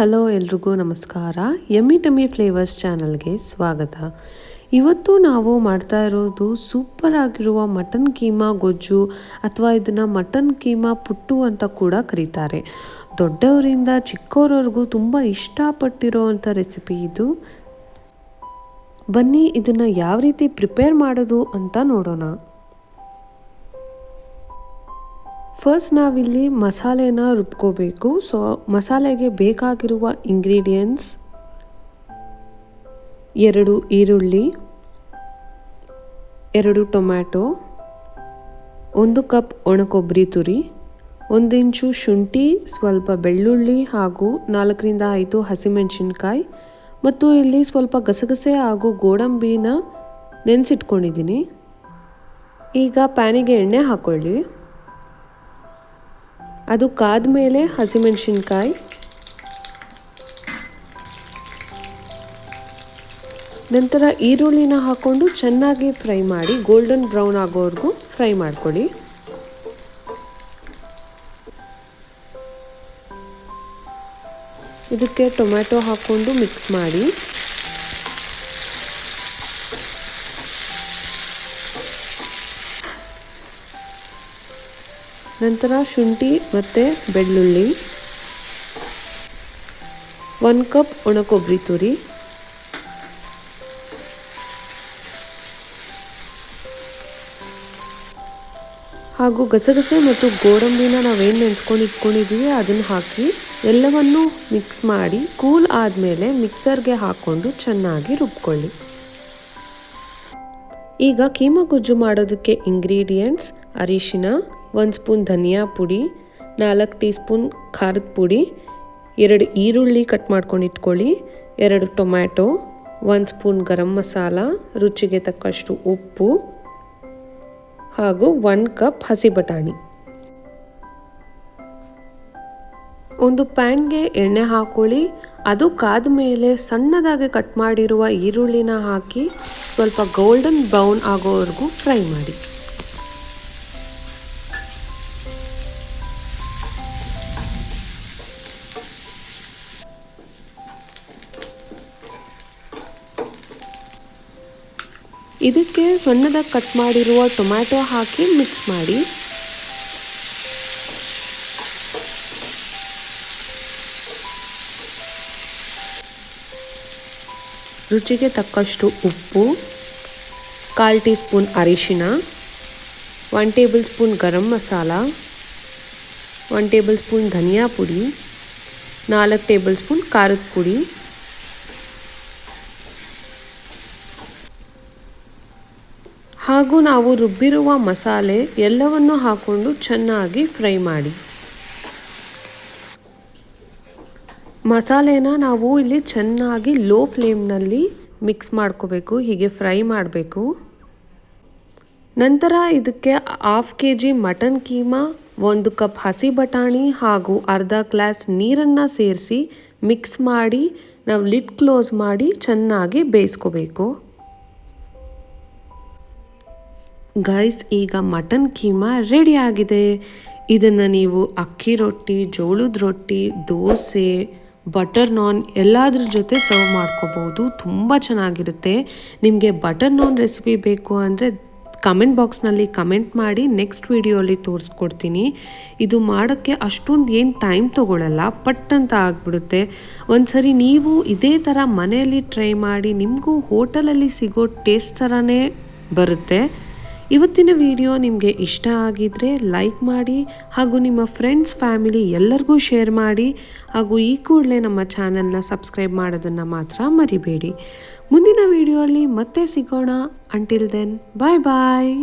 Hello ಎಲ್ರಿಗೂ ನಮಸ್ಕಾರ. Yummy tummy flavours ಚಾನಲ್ಗೆ ಸ್ವಾಗತ. ಇವತ್ತು ನಾವು ಮಾಡ್ತಾ ಇರೋದು ಸೂಪರ್ ಆಗಿರುವ ಮಟನ್ ಕೀಮಾ ಗೊಜ್ಜು ಅಥವಾ ಇದನ್ನು ಮಟನ್ ಕೀಮಾ ಪುಟ್ಟು ಅಂತ ಕೂಡ ಕರೀತಾರೆ. ದೊಡ್ಡವರಿಂದ ಚಿಕ್ಕವರವರೆಗೂ ತುಂಬ ಇಷ್ಟಪಟ್ಟಿರೋ ಅಂಥ ರೆಸಿಪಿ ಇದು. ಬನ್ನಿ ಇದನ್ನು ಯಾವ ರೀತಿ ಪ್ರಿಪೇರ್ ಮಾಡೋದು ಅಂತ ನೋಡೋಣ. ಫಸ್ಟ್ ನಾವಿಲ್ಲಿ ಮಸಾಲೆನ ರುಬ್ಕೋಬೇಕು. ಸೊ ಮಸಾಲೆಗೆ ಬೇಕಾಗಿರುವ ಇಂಗ್ರೀಡಿಯೆಂಟ್ಸ್ 2 ಈರುಳ್ಳಿ, 2 ಟೊಮ್ಯಾಟೊ, 1 ಕಪ್ ಒಣ ಕೊಬ್ಬರಿ ತುರಿ, 1 ಇಂಚು ಶುಂಠಿ, ಸ್ವಲ್ಪ ಬೆಳ್ಳುಳ್ಳಿ ಹಾಗೂ 4 ರಿಂದ 5 ಹಸಿಮೆಣಸಿನ್ಕಾಯಿ ಮತ್ತು ಇಲ್ಲಿ ಸ್ವಲ್ಪ ಗಸಗಸೆ ಹಾಗೂ ಗೋಡಂಬಿನ ನೆನೆಸಿಟ್ಕೊಂಡಿದ್ದೀನಿ. ಈಗ ಪ್ಯಾನಿಗೆ ಎಣ್ಣೆ ಹಾಕೊಳ್ಳಿ. ಅದು ಕಾದ ಮೇಲೆ ಹಸಿಮೆಣಸಿನ್ಕಾಯಿ, ನಂತರ ಈರುಳ್ಳಿನ ಹಾಕ್ಕೊಂಡು ಚೆನ್ನಾಗಿ ಫ್ರೈ ಮಾಡಿ ಗೋಲ್ಡನ್ ಬ್ರೌನ್ ಆಗೋವರೆಗೂ ಫ್ರೈ ಮಾಡ್ಕೊಳ್ಳಿ. ಇದಕ್ಕೆ ಟೊಮ್ಯಾಟೊ ಹಾಕ್ಕೊಂಡು ಮಿಕ್ಸ್ ಮಾಡಿ. ನಂತರ ಶುಂಠಿ ಮತ್ತು ಬೆಳ್ಳುಳ್ಳಿ, 1 ಕಪ್ ಒಣ ಕೊಬ್ಬರಿ ತುರಿ, ಹಾಗೂ ಗಸಗಸೆ ಮತ್ತು ಗೋಡಂಬಿನ ನಾವೇನು ನೆನೆಸ್ಕೊಂಡು ಇಟ್ಕೊಂಡಿದ್ದೀವಿ ಅದನ್ನು ಹಾಕಿ ಎಲ್ಲವನ್ನು ಮಿಕ್ಸ್ ಮಾಡಿ ಕೂಲ್ ಆದಮೇಲೆ ಮಿಕ್ಸರ್ಗೆ ಹಾಕ್ಕೊಂಡು ಚೆನ್ನಾಗಿ ರುಬ್ಕೊಳ್ಳಿ. ಈಗ ಕೀಮಾ ಗೊಜ್ಜು ಮಾಡೋದಕ್ಕೆ ಇಂಗ್ರೀಡಿಯೆಂಟ್ಸ್: ಅರಿಶಿನ, 1 ಸ್ಪೂನ್ ಧನಿಯಾ ಪುಡಿ, 4 ಟೀ ಸ್ಪೂನ್ ಖಾರದ ಪುಡಿ, 2 ಈರುಳ್ಳಿ ಕಟ್ ಮಾಡ್ಕೊಂಡು ಇಟ್ಕೊಳ್ಳಿ, 2 ಟೊಮ್ಯಾಟೊ, 1 ಸ್ಪೂನ್ ಗರಂ ಮಸಾಲ, ರುಚಿಗೆ ತಕ್ಕಷ್ಟು ಉಪ್ಪು ಹಾಗೂ 1 ಕಪ್ ಹಸಿ ಬಟಾಣಿ. ಒಂದು ಪ್ಯಾನ್ಗೆ ಎಣ್ಣೆ ಹಾಕೊಳ್ಳಿ. ಅದು ಕಾದ ಮೇಲೆ ಸಣ್ಣದಾಗಿ ಕಟ್ ಮಾಡಿರುವ ಈರುಳ್ಳಿನ ಹಾಕಿ ಸ್ವಲ್ಪ ಗೋಲ್ಡನ್ ಬ್ರೌನ್ ಆಗೋವರೆಗೂ ಫ್ರೈ ಮಾಡಿ. ಇದಕ್ಕೆ ಸಣ್ಣದಾಗಿ ಕಟ್ ಮಾಡಿರುವ ಟೊಮ್ಯಾಟೊ ಹಾಕಿ ಮಿಕ್ಸ್ ಮಾಡಿ. ರುಚಿಗೆ ತಕ್ಕಷ್ಟು ಉಪ್ಪು, 1/4 ಟೀ ಸ್ಪೂನ್ ಅರಿಶಿನ, 1 table spoon garam masala, 1 table spoon ಧನಿಯಾ ಪುಡಿ, 4 ಟೇಬಲ್ ಸ್ಪೂನ್ ಖಾರದ ಪುಡಿ, ಹಾಗೂ ನಾವು ರುಬ್ಬಿರುವ ಮಸಾಲೆ ಎಲ್ಲವನ್ನು ಹಾಕ್ಕೊಂಡು ಚೆನ್ನಾಗಿ ಫ್ರೈ ಮಾಡಿ. ಮಸಾಲೆನ ನಾವು ಇಲ್ಲಿ ಚೆನ್ನಾಗಿ ಲೋ ಫ್ಲೇಮ್ನಲ್ಲಿ ಮಿಕ್ಸ್ ಮಾಡ್ಕೋಬೇಕು, ಹೀಗೆ ಫ್ರೈ ಮಾಡಬೇಕು. ನಂತರ ಇದಕ್ಕೆ 1/2 kg ಮಟನ್ ಕೀಮಾ, 1 ಕಪ್ ಹಸಿ ಬಟಾಣಿ ಹಾಗೂ ಅರ್ಧ ಗ್ಲಾಸ್ ನೀರನ್ನು ಸೇರಿಸಿ ಮಿಕ್ಸ್ ಮಾಡಿ ನಾವು ಲಿಡ್ ಕ್ಲೋಸ್ ಮಾಡಿ ಚೆನ್ನಾಗಿ ಬೇಯಿಸ್ಕೋಬೇಕು. ಗೈಸ್, ಈಗ ಮಟನ್ ಕೀಮಾ ರೆಡಿ ಆಗಿದೆ. ಇದನ್ನು ನೀವು ಅಕ್ಕಿ ರೊಟ್ಟಿ, ಜೋಳದ ರೊಟ್ಟಿ, ದೋಸೆ, ಬಟರ್ ನಾನ್ ಎಲ್ಲದ್ರ ಜೊತೆ ಸರ್ವ್ ಮಾಡ್ಕೋಬೋದು. ತುಂಬ ಚೆನ್ನಾಗಿರುತ್ತೆ. ನಿಮಗೆ ಬಟರ್ ನಾನ್ ರೆಸಿಪಿ ಬೇಕು ಅಂದರೆ ಕಮೆಂಟ್ ಬಾಕ್ಸ್ನಲ್ಲಿ ಕಮೆಂಟ್ ಮಾಡಿ, ನೆಕ್ಸ್ಟ್ ವಿಡಿಯೋಲಿ ತೋರಿಸ್ಕೊಡ್ತೀನಿ. ಇದು ಮಾಡೋಕ್ಕೆ ಅಷ್ಟೊಂದು ಏನು ಟೈಮ್ ತೊಗೊಳ್ಳಲ್ಲ, ಪಟ್ ಅಂತ ಆಗಿಬಿಡುತ್ತೆ. ಒಂದ್ಸರಿ ನೀವು ಇದೇ ಥರ ಮನೆಯಲ್ಲಿ ಟ್ರೈ ಮಾಡಿ, ನಿಮಗೂ ಹೋಟೆಲಲ್ಲಿ ಸಿಗೋ ಟೇಸ್ಟ್ ಥರನೇ ಬರುತ್ತೆ. ಇವತ್ತಿನ ವಿಡಿಯೋ ನಿಮಗೆ ಇಷ್ಟ ಆಗಿದ್ರೆ ಲೈಕ್ ಮಾಡಿ ಹಾಗೂ ನಿಮ್ಮ ಫ್ರೆಂಡ್ಸ್, ಫ್ಯಾಮಿಲಿ ಎಲ್ಲರಿಗೂ ಶೇರ್ ಮಾಡಿ ಹಾಗೂ ಈ ಕೂಡಲೇ ನಮ್ಮ ಚಾನಲ್ನ ಸಬ್ಸ್ಕ್ರೈಬ್ ಮಾಡೋದನ್ನು ಮಾತ್ರ ಮರಿಬೇಡಿ. ಮುಂದಿನ ವಿಡಿಯೋಲಿ ಮತ್ತೆ ಸಿಗೋಣ. ಅಂಟಿಲ್ ದೆನ್, ಬಾಯ್ ಬಾಯ್.